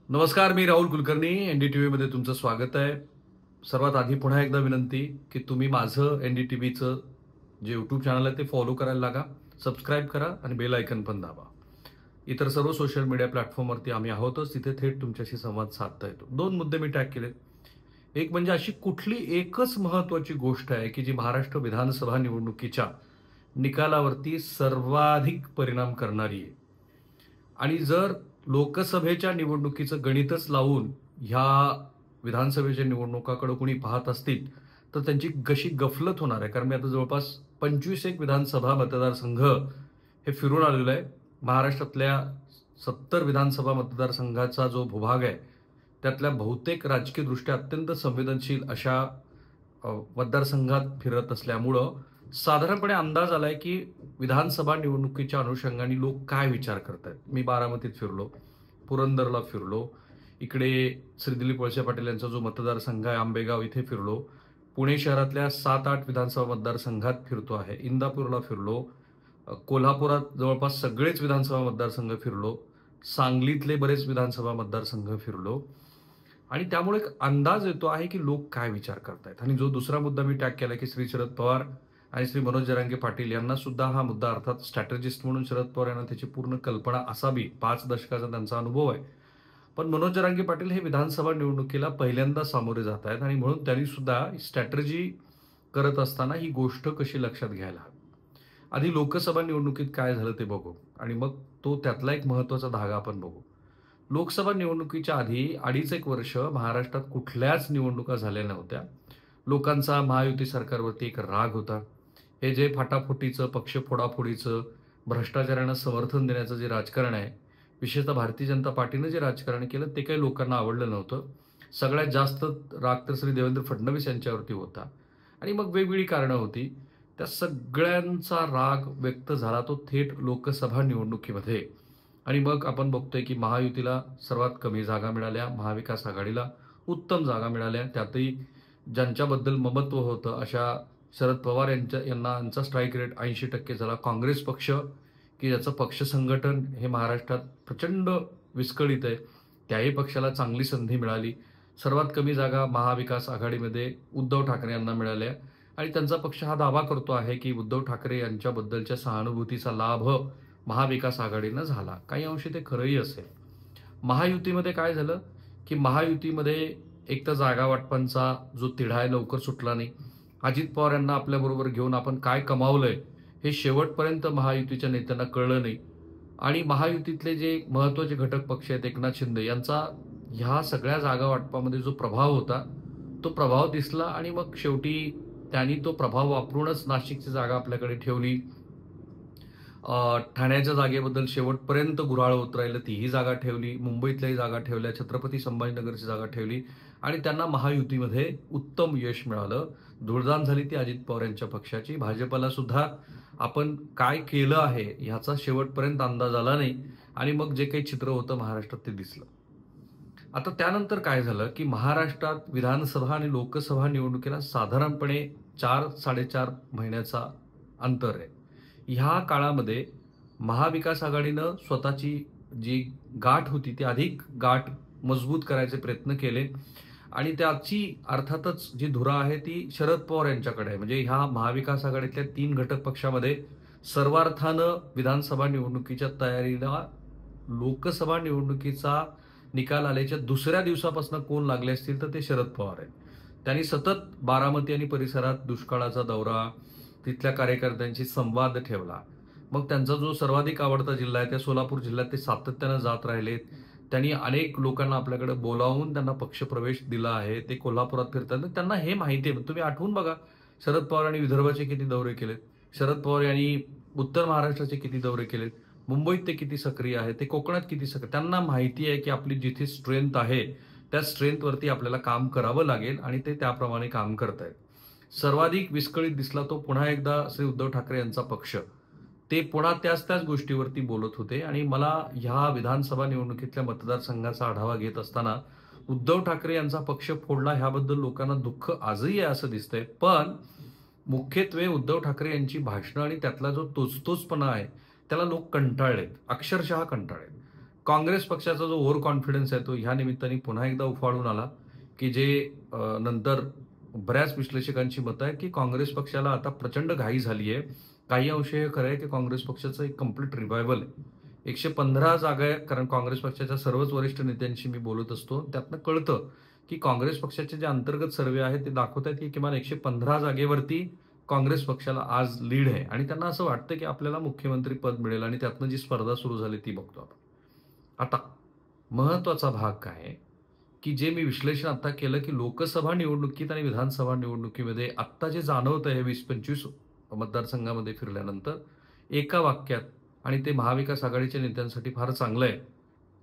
नमस्कार, मी राहुल कुलकर्णी. एनडीटीव्ही मध्ये तुमचं स्वागत आहे. सर्वात आधी पुन्हा एकदा विनंती की तुम्ही माझं एनडीटीव्हीचं जे यूट्यूब चॅनल आहे ते फॉलो करायला लागा, सबस्क्राईब करा आणि बेल आयकन पण दाबा. इतर सर्व सोशल मीडिया प्लॅटफॉर्मवरती आम्ही आहोतच, तिथे थेट तुमच्याशी संवाद साधता येतो. 2 मुद्दे मी टॅग केलेत. एक म्हणजे अशी कुठली एकच महत्त्वाची गोष्ट आहे की जी महाराष्ट्र विधानसभा निवडणुकीच्या निकालावरती सर्वाधिक परिणाम करणारी आहे. आणि जर लोकसभेच्या निवडणुकीचं गणितच लावून ह्या विधानसभेच्या निवडणुकाकडे कोणी पाहत असतील तर त्यांची कशी गफलत होणार आहे. कारण मी आता जवळपास 25 एक विधानसभा मतदारसंघ हे फिरून आलेलो आहे. महाराष्ट्रातल्या 70 विधानसभा मतदारसंघाचा जो भूभाग आहे त्यातल्या बहुतेक राजकीयदृष्ट्या अत्यंत संवेदनशील अशा मतदारसंघात फिरत असल्यामुळं साधारणपणे अंदाज आलाय की विधानसभा निवडणुकीच्या अनुषंगाने लोक काय विचार करतायत. मी बारामतीत फिरलो, पुरंदरला फिरलो, इकडे श्री दिलीप वळसे पाटील यांचा जो मतदारसंघ आहे आंबेगाव इथे फिरलो, पुणे शहरातल्या 7-8 विधानसभा मतदारसंघात फिरतो आहे, इंदापूरला फिरलो, कोल्हापुरात जवळपास सगळेच विधानसभा मतदारसंघ फिरलो, सांगलीतले बरेच विधानसभा मतदारसंघ फिरलो आणि त्यामुळे एक अंदाज येतो आहे की लोक काय विचार करतायत. आणि जो दुसरा मुद्दा मी टॅग केला की श्री शरद पवार आणि श्री मनोज जरांगे पाटील यांना सुद्धा हा मुद्दा, अर्थात स्ट्रॅटेजिस्ट म्हणून शरद पवार यांना त्याची पूर्ण कल्पना असावी, 5 दशकाचा त्यांचा अनुभव आहे. पण मनोज जरांगे पाटील हे विधानसभा निवडणुकीला पहिल्यांदा सामोरे जात आहेत आणि म्हणून त्यांनी सुद्धा स्ट्रॅटेजी करत असताना ही गोष्ट कशी लक्षात घ्यायला हवी. आधी लोकसभा निवडणुकीत काय झालं ते बघू आणि मग तो त्यातला एक महत्वाचा धागा आपण बघू. लोकसभा निवडणुकीच्या आधी 2.5-1 वर्ष महाराष्ट्रात कुठल्याच निवडणुका झाल्या नव्हत्या. लोकांचा महायुती सरकारवरती एक राग होता. हे जे फाटाफुटीचं, पक्ष फोडाफोडीचं, भ्रष्टाचारांना समर्थन देण्याचं जे राजकारण आहे, विशेषतः भारतीय जनता पार्टीनं जे राजकारण केलं ते काही लोकांना आवडलं नव्हतं. सगळ्यात जास्त राग तर श्री देवेंद्र फडणवीस यांच्यावरती होता आणि मग वेगवेगळी कारणं होती. त्या सगळ्यांचा राग व्यक्त झाला तो थेट लोकसभा निवडणुकीमध्ये. आणि मग आपण बघतोय की महायुतीला सर्वात कमी जागा मिळाल्या, महाविकास आघाडीला उत्तम जागा मिळाल्या. त्यातही ज्यांच्याबद्दल ममत्व होतं अशा शरद पवार यांचा स्ट्राईक रेट 80% झाला. काँग्रेस पक्ष की ज्याचं पक्ष संघटन हे महाराष्ट्रात प्रचंड विस्कळीत आहे, त्याही पक्षाला चांगली संधी मिळाली. सर्वात कमी जागा महाविकास आघाडीमध्ये उद्धव ठाकरे यांना मिळाल्या आणि त्यांचा पक्ष हा दावा करतो आहे की उद्धव ठाकरे यांच्याबद्दलच्या सहानुभूतीचा लाभ महाविकास आघाडीनं झाला. काही अंशी ते खरंही असेल. महायुतीमध्ये काय झालं की महायुतीमध्ये एक तर जागा वाटपांचा जो तिढा आहे लवकर सुटला नाही. अजित पवार यांना आपल्याबरोबर घेऊन आपण काय कमावलंय हे शेवटपर्यंत महायुतीच्या नेत्यांना कळलं नाही. आणि महायुतीतले जे महत्वाचे घटक पक्ष आहेत, एकनाथ शिंदे यांचा ह्या सगळ्या जागा वाटपामध्ये जो प्रभाव होता तो प्रभाव दिसला आणि मग शेवटी त्यांनी तो प्रभाव वापरूनच नाशिकची जागा आपल्याकडे ठेवली. ठाण्याच्या जागेबद्दल शेवटपर्यंत गुऱ्हाळ होत राहिलं, तीही जागा ठेवली. मुंबईतल्याही जागा ठेवल्या, छत्रपती संभाजीनगरची जागा ठेवली आणि त्यांना महायुतीमध्ये उत्तम यश मिळालं. धुळदाण झाली ती अजित पवार यांच्या पक्षाची. भाजपला सुद्धा आपण काय केलं आहे ह्याचा शेवटपर्यंत अंदाज आला नाही आणि मग जे काही चित्र होतं महाराष्ट्रात ते दिसलं. आता त्यानंतर काय झालं की महाराष्ट्रात विधानसभा आणि लोकसभा निवडणुकीला साधारणपणे 4-4.5 महिन्याचा अंतर आहे. ह्या काळामध्ये महाविकास आघाडीनं स्वतःची जी गाठ होती ती अधिक गाठ मजबूत करायचे प्रयत्न केले आणि त्याची अर्थातच जी धुरा आहे ती शरद पवार यांच्याकडे आहे. म्हणजे ह्या महाविकास आघाडीतल्या 3 घटक पक्षामध्ये सर्वार्थानं विधानसभा निवडणुकीच्या तयारीला लोकसभा निवडणुकीचा निकाल आल्याच्या दुसऱ्या दिवसापासून कोण लागले असतील तर ते शरद पवार आहेत. त्यांनी सतत बारामती आणि परिसरात दुष्काळाचा दौरा, तिथल्या कार्यकर्त्यांशी संवाद ठेवला. मग त्यांचा जो सर्वाधिक आवडता जिल्हा आहे त्या सोलापूर जिल्ह्यात ते सातत्यानं जात राहिलेत. त्यांनी अनेक लोकांना आपल्याकडे बोलावून त्यांना पक्षप्रवेश दिला आहे. ते कोल्हापुरात फिरतात. त्यांना हे माहिती आहे. तुम्ही आठवून बघा, शरद पवार यांनी विदर्भाचे किती दौरे केलेत, शरद पवार यांनी उत्तर महाराष्ट्राचे किती दौरे केलेत, मुंबईत ते किती सक्रिय आहे, ते कोकणात किती सक्रिय. त्यांना माहिती आहे की आपली जिथे स्ट्रेंथ आहे त्या स्ट्रेंथवरती आपल्याला काम करावं लागेल आणि ते त्याप्रमाणे काम करतायत. सर्वाधिक विस्कळीत दिसला तो पुन्हा एकदा श्री उद्धव ठाकरे यांचा पक्ष. ते पुन्हा त्याच गोष्टीवरती बोलत होते आणि मला ह्या विधानसभा निवडणुकीतल्या मतदारसंघाचा आढावा घेत असताना उद्धव ठाकरे यांचा पक्ष फोडला ह्याबद्दल लोकांना दुःख आजही आहे असं दिसतंय. पण मुख्यत्वे उद्धव ठाकरे यांची भाषणं आणि त्यातला जो तोचतोचपणा आहे त्याला लोक कंटाळलेत, अक्षरशः कंटाळलेत. काँग्रेस पक्षाचा जो ओव्हर कॉन्फिडन्स आहे तो ह्या निमित्ताने पुन्हा एकदा उफाळून आला, की जे नंतर बऱ्याच विश्लेषकांची मतं आहेत, की काँग्रेस पक्षाला आता प्रचंड घाई झाली आहे. काही अंशी हे खरं आहे, की काँग्रेस पक्षाचं एक कंप्लीट रिव्हायव्हल आहे. 115 जागा आहे, कारण काँग्रेस पक्षाच्या सर्वच वरिष्ठ नेत्यांशी मी बोलत असतो. त्यातनं कळतं, की काँग्रेस पक्षाचे जे अंतर्गत सर्व्हे आहेत ते दाखवत आहेत, की किमान 115 जागेवरती काँग्रेस पक्षाला आज लीड आहे आणि त्यांना असं वाटतं, की आपल्याला मुख्यमंत्री पद मिळेल आणि त्यातनं जी स्पर्धा सुरू झाली ती बघतो आपण. आता महत्त्वाचा भाग काय आहे, की जे मी विश्लेषण आता केलं, की लोकसभा निवडणुकीत आणि विधानसभा निवडणुकीमध्ये आत्ता जे जाणवतं आहे 20-25 मतदारसंघामध्ये फिरल्यानंतर एका वाक्यात आणि ते महाविकास आघाडीच्या नेत्यांसाठी फार चांगलं आहे,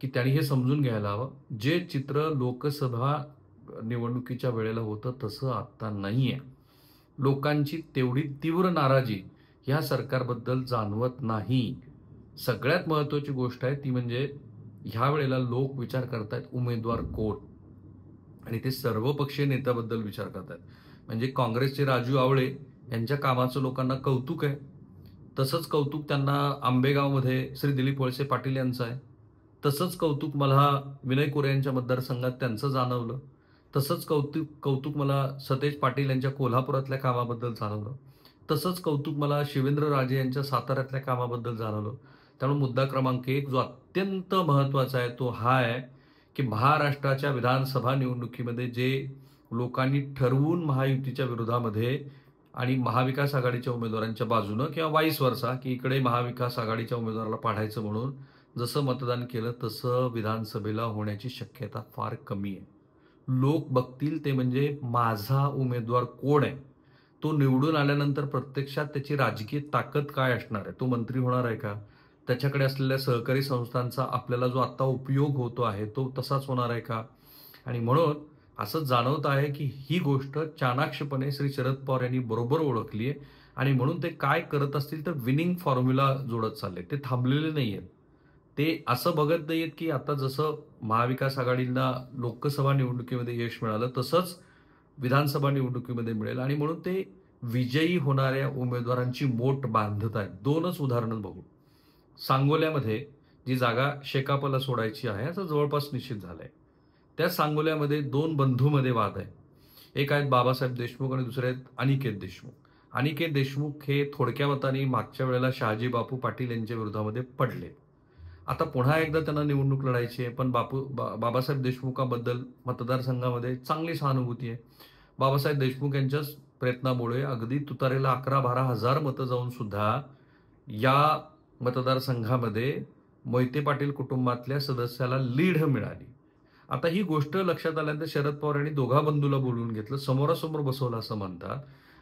की त्यांनी हे समजून घ्यायला हवं. जे चित्र लोकसभा निवडणुकीच्या वेळेला होतं तसं आत्ता नाहीये. लोकांची तेवढी तीव्र नाराजी ह्या सरकारबद्दल जाणवत नाही. सगळ्यात महत्त्वाची गोष्ट आहे ती म्हणजे ह्या वेळेला लोक विचार करतायत उमेदवार कोण? आणि ते सर्वपक्षीय नेत्याबद्दल विचार करतायत. म्हणजे काँग्रेसचे राजू आवळे यांच्या कामाचं लोकांना कौतुक आहे. तसंच कौतुक त्यांना आंबेगावमध्ये श्री दिलीप वळसे पाटील यांचं आहे. तसंच कौतुक मला विनय कोरे यांच्या मतदारसंघात त्यांचं जाणवलं. तसंच कौतुक कौतुक मला सतेज पाटील यांच्या कोल्हापुरातल्या कामाबद्दल जाणवलं. तसंच कौतुक मला शिवेंद्र राजे यांच्या साताऱ्यातल्या कामाबद्दल जाणवलं. त्यामुळे मुद्दा क्रमांक 1 जो अत्यंत महत्त्वाचा आहे तो हा आहे, की महाराष्ट्राच्या विधानसभा निवडणुकीमध्ये जे लोकांनी ठरवून महायुतीच्या विरोधामध्ये आणि महाविकास आघाडीच्या उमेदवारांच्या बाजूनं किंवा वाईस वर्सा, की इकडे महाविकास आघाडीच्या उमेदवाराला पाडायचं म्हणून जसं मतदान केलं तसं विधानसभेला होण्याची शक्यता फार कमी आहे. लोक बघतील ते म्हणजे माझा उमेदवार कोण आहे? तो निवडून आल्यानंतर प्रत्यक्षात त्याची राजकीय ताकद काय असणार आहे? तो मंत्री होणार आहे का? त्याच्याकडे असलेल्या सहकारी संस्थांचा आपल्याला जो आत्ता उपयोग होतो आहे, तो तसाच होणार आहे का? आणि म्हणून असं जाणवत आहे, की ही गोष्ट चाणाक्षपणे श्री शरद पवार यांनी बरोबर ओळखली आहे आणि म्हणून ते काय करत असतील तर विनिंग फॉर्म्युला जोडत चालले. ते थांबलेले नाहीयेत. ते असं बघत नाहीयेत, की आता जसं महाविकास आघाडीला लोकसभा निवडणुकीमध्ये यश मिळालं, तसंच विधानसभा निवडणुकीमध्ये मिळेल आणि म्हणून ते विजयी होणाऱ्या उमेदवारांची मोट बांधत आहेत. 2च उदाहरणं बघू. सांगोल्यामध्ये जी जागा शेकापला सोडायची आहे, याचं जवळपास निश्चित झालंय. त्या सांगोल्यामध्ये 2 बंधूमध्ये वाद आहे. एक आहेत बाबासाहेब देशमुख आणि दुसरे आहेत अनिकेत देशमुख. अनिकेत देशमुख हे थोडक्या मताने मागच्या वेळेला शहाजी बापू पाटील यांच्या विरोधामध्ये पडले. आता पुन्हा एकदा त्यांना निवडणूक लढायची आहे, पण बाबासाहेब देशमुखाबद्दल मतदारसंघामध्ये चांगली सहानुभूती आहे. बाबासाहेब देशमुख यांच्याच प्रयत्नामुळे अगदी तुतारेला 11-12 हजार मतं जाऊन सुद्धा या मतदारसंघामध्ये मोहिते पाटील कुटुंबातल्या सदस्याला लीड मिळाली. आता ही गोष्ट लक्षात आल्यानंतर शरद पवार यांनी दोघा बंधूला बोलवून घेतलं, समोरासमोर बसवलं असं म्हणतात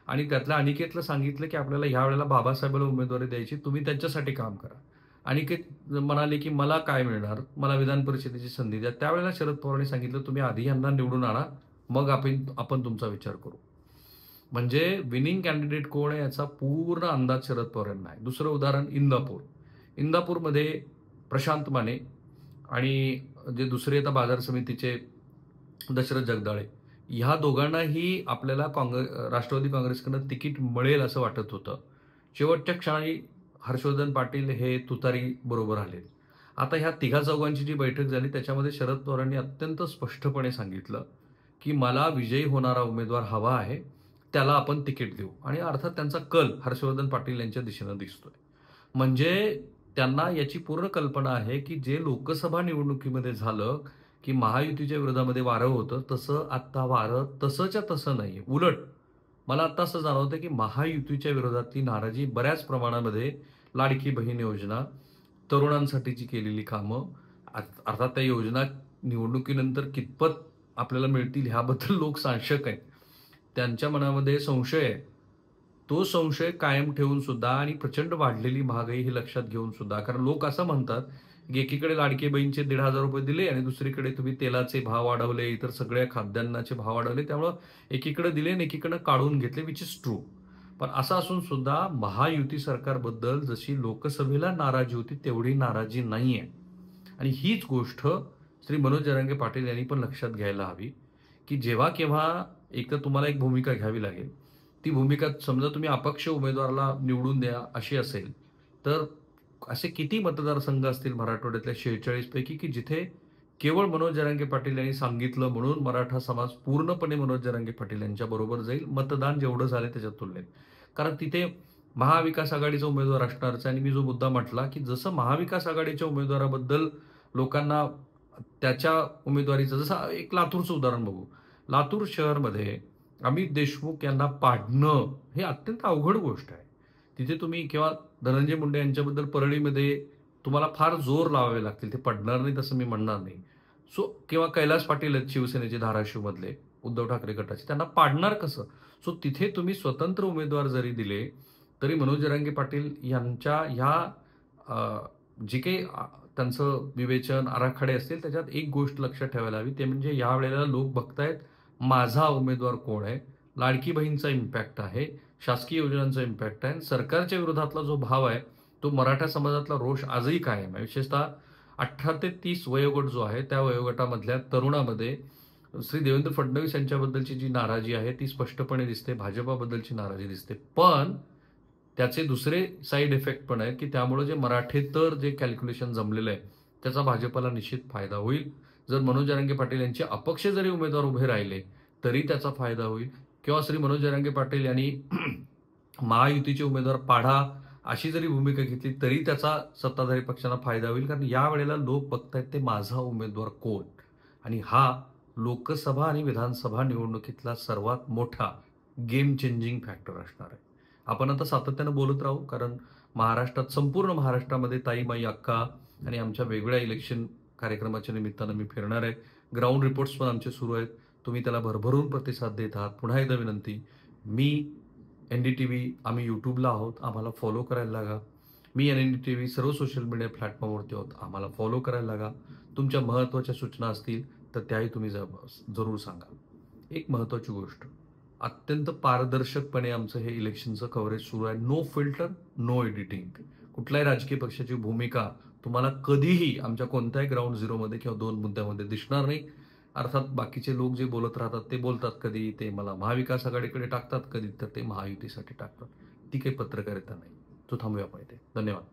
आणि त्यातल्या अनिकेतला सांगितलं, की आपल्याला ह्या वेळेला बाबासाहेबांना उमेदवारी द्यायची, तुम्ही त्यांच्यासाठी काम करा. अनिकेत म्हणाले, की मला काय मिळणार? मला विधान परिषदेची संधी द्या. त्यावेळेला शरद पवारांनी सांगितलं, तुम्ही आधी यांना निवडून आणा, मग आपण तुमचा विचार करू. म्हणजे विनिंग कॅन्डिडेट कोण आहे याचा पूर्ण अंदाज शरद पवार यांना आहे. दुसरं उदाहरण इंदापूर. इंदापूरमध्ये प्रशांत माने आणि जे दुसरे आता बाजार समितीचे दशरथ जगदाळे, ह्या दोघांनाही आपल्याला राष्ट्रवादी काँग्रेसकडनं तिकीट मिळेल असं वाटत होतं. शेवटच्या क्षणी हर्षवर्धन पाटील हे तुतारी बरोबर आले. आता ह्या तिघा-चौघांची जी बैठक झाली त्याच्यामध्ये शरद पवारांनी अत्यंत स्पष्टपणे सांगितलं, की मला विजयी होणारा उमेदवार हवा आहे, त्याला आपण तिकीट देऊ आणि अर्थात त्यांचा कल हर्षवर्धन पाटील यांच्या दिशेनं दिसतोय. म्हणजे त्यांना याची पूर्ण कल्पना आहे, की जे लोकसभा निवडणुकीमध्ये झालं, की महायुतीच्या विरोधामध्ये वारं होतं, तसं आता वारं तसंच्या तसं नाहीये. उलट मला आता असं जाणवतं, की महायुतीच्या विरोधातली नाराजी बऱ्याच प्रमाणामध्ये लाडकी बहीण योजना, तरुणांसाठीची केलेली कामं, अर्थात त्या योजना निवडणुकीनंतर कितपत आपल्याला मिळतील ह्याबद्दल लोक साशंक आहेत. त्यांच्या मनामध्ये संशय आहे. तो संशय कायम ठेवून सुद्धा आणि प्रचंड वाढलेली महागाई ही लक्षात घेऊन सुद्धा, कारण लोक असं म्हणतात, की एकीकडे लाडके बहीणचे 1,500 रुपये दिले आणि दुसरीकडे तुम्ही तेलाचे भाव वाढवले, इतर सगळ्या खाद्यान्नाचे भाव वाढवले, त्यामुळं एकीकडे दिले आणि एकीकडनं काढून घेतले, विच इज ट्रू. पण असं असून सुद्धा महायुती सरकारबद्दल जशी लोकसभेला नाराजी होती तेवढी नाराजी नाहीये. आणि हीच गोष्ट श्री मनोज जरांगे पाटील यांनी पण लक्षात घ्यायला हवी, की जेव्हा केव्हा एक तर तुम्हाला एक भूमिका घ्यावी लागेल. ती भूमिका समजा तुम्ही अपक्ष उमेदवाराला निवडून द्या अशी असेल, तर असे किती मतदारसंघ असतील मराठवाड्यातल्या 46 पैकी, की जिथे केवळ मनोज जरांगे पाटील यांनी सांगितलं म्हणून मराठा समाज पूर्णपणे मनोज जरांगे पाटील यांच्या बरोबर जाईल, मतदान जेवढं झालं त्याच्या तुलनेत. कारण तिथे महाविकास आघाडीचा उमेदवार असणारच आहे आणि मी जो मुद्दा म्हटला, की जसं महाविकास आघाडीच्या उमेदवाराबद्दल लोकांना त्याच्या उमेदवारीचं जसं एक लातूरचं उदाहरण बघू. लातूर शहरमध्ये अमित देशमुख यांना पाडणं हे अत्यंत अवघड गोष्ट आहे. तिथे तुम्ही किंवा धनंजय मुंडे यांच्याबद्दल परळीमध्ये तुम्हाला फार जोर लावावे लागतील. ते पडणार नाहीत असं मी म्हणणार नाही. सो किंवा कैलास पाटील आहेत शिवसेनेचे धाराशिवमधले, उद्धव ठाकरे गटाचे. त्यांना पाडणार कसं? सो तिथे तुम्ही स्वतंत्र उमेदवार जरी दिले, तरी मनोज जरांगे पाटील यांच्या ह्या जे काही त्यांचं विवेचन, आराखडे असतील त्याच्यात एक गोष्ट लक्षात ठेवायला हवी, ते म्हणजे यावेळेला लोक बघतायत माझा उमेदवार कोण आहे, लाडकी बहीणचा इम्पॅक्ट आहे, शासकीय योजनांचा इम्पॅक्ट आहे, सरकारच्या विरोधातला जो भाव आहे, तो मराठा समाजातला रोष आजही कायम आहे. विशेषतः 18 ते 30 वयोगट जो आहे, त्या वयोगटामधल्या तरुणामध्ये श्री देवेंद्र फडणवीस यांच्याबद्दलची जी नाराजी आहे, ती स्पष्टपणे दिसते. भाजपाबद्दलची नाराजी दिसते. पण त्याचे दुसरे साईड इफेक्ट पण आहेत, की त्यामुळे जे मराठेतर जे कॅल्क्युलेशन जमलेलं आहे, त्याचा भाजपला निश्चित फायदा होईल. जर मनोज जरांगे पाटील यांचे अपक्ष जरी उमेदवार उभे राहिले, तरी त्याचा फायदा होईल. किंवा श्री मनोज जरांगे पाटील यांनी महायुतीचे उमेदवार पाडा अशी जरी भूमिका घेतली, तरी त्याचा सत्ताधारी पक्षांना फायदा होईल. कारण यावेळेला लोक बघतायत ते माझा उमेदवार कोण, आणि हा लोकसभा आणि विधानसभा निवडणुकीतला सर्वात मोठा गेम चेंजिंग फॅक्टर असणार आहे. आपण आता सातत्यानं बोलत राहू, कारण महाराष्ट्रात, संपूर्ण महाराष्ट्रामध्ये ताई, माई, अक्का आणि आमच्या वेगवेगळ्या इलेक्शन कार्यक्रमाच्या निमित्तानं मी फिरणार आहे. ग्राउंड रिपोर्ट्स पण आमचे सुरू आहेत. तुम्ही त्याला भरभरून प्रतिसाद देत आहात. पुन्हा एकदा विनंती, मी NDTV, आम्ही यूट्यूबला आहोत, आम्हाला फॉलो करायला लागा. मी NDTV सर्व सोशल मीडिया प्लॅटफॉर्मवरती आहोत, आम्हाला फॉलो करायला लागा. तुमच्या महत्त्वाच्या सूचना असतील तर त्याही तुम्ही जरूर सांगा. एक महत्त्वाची गोष्ट, अत्यंत पारदर्शकपणे आमचं हे इलेक्शनचं कव्हरेज सुरू आहे. No filter, no editing. कुठल्याही राजकीय पक्षाची भूमिका तुम्हाला कधीही आमच्या कोणत्याही ग्राउंड झिरोमध्ये किंवा 2 मुद्द्यामध्ये दिसणार नाही. अर्थात बाकीचे लोक जे बोलत राहतात ते बोलतात, कधी ते मला महाविकास आघाडीकडे टाकतात, कधी तर ते महायुतीसाठी टाकतात. ती काही पत्रकारिता नाही. तो थांबूया पाहिजे. धन्यवाद.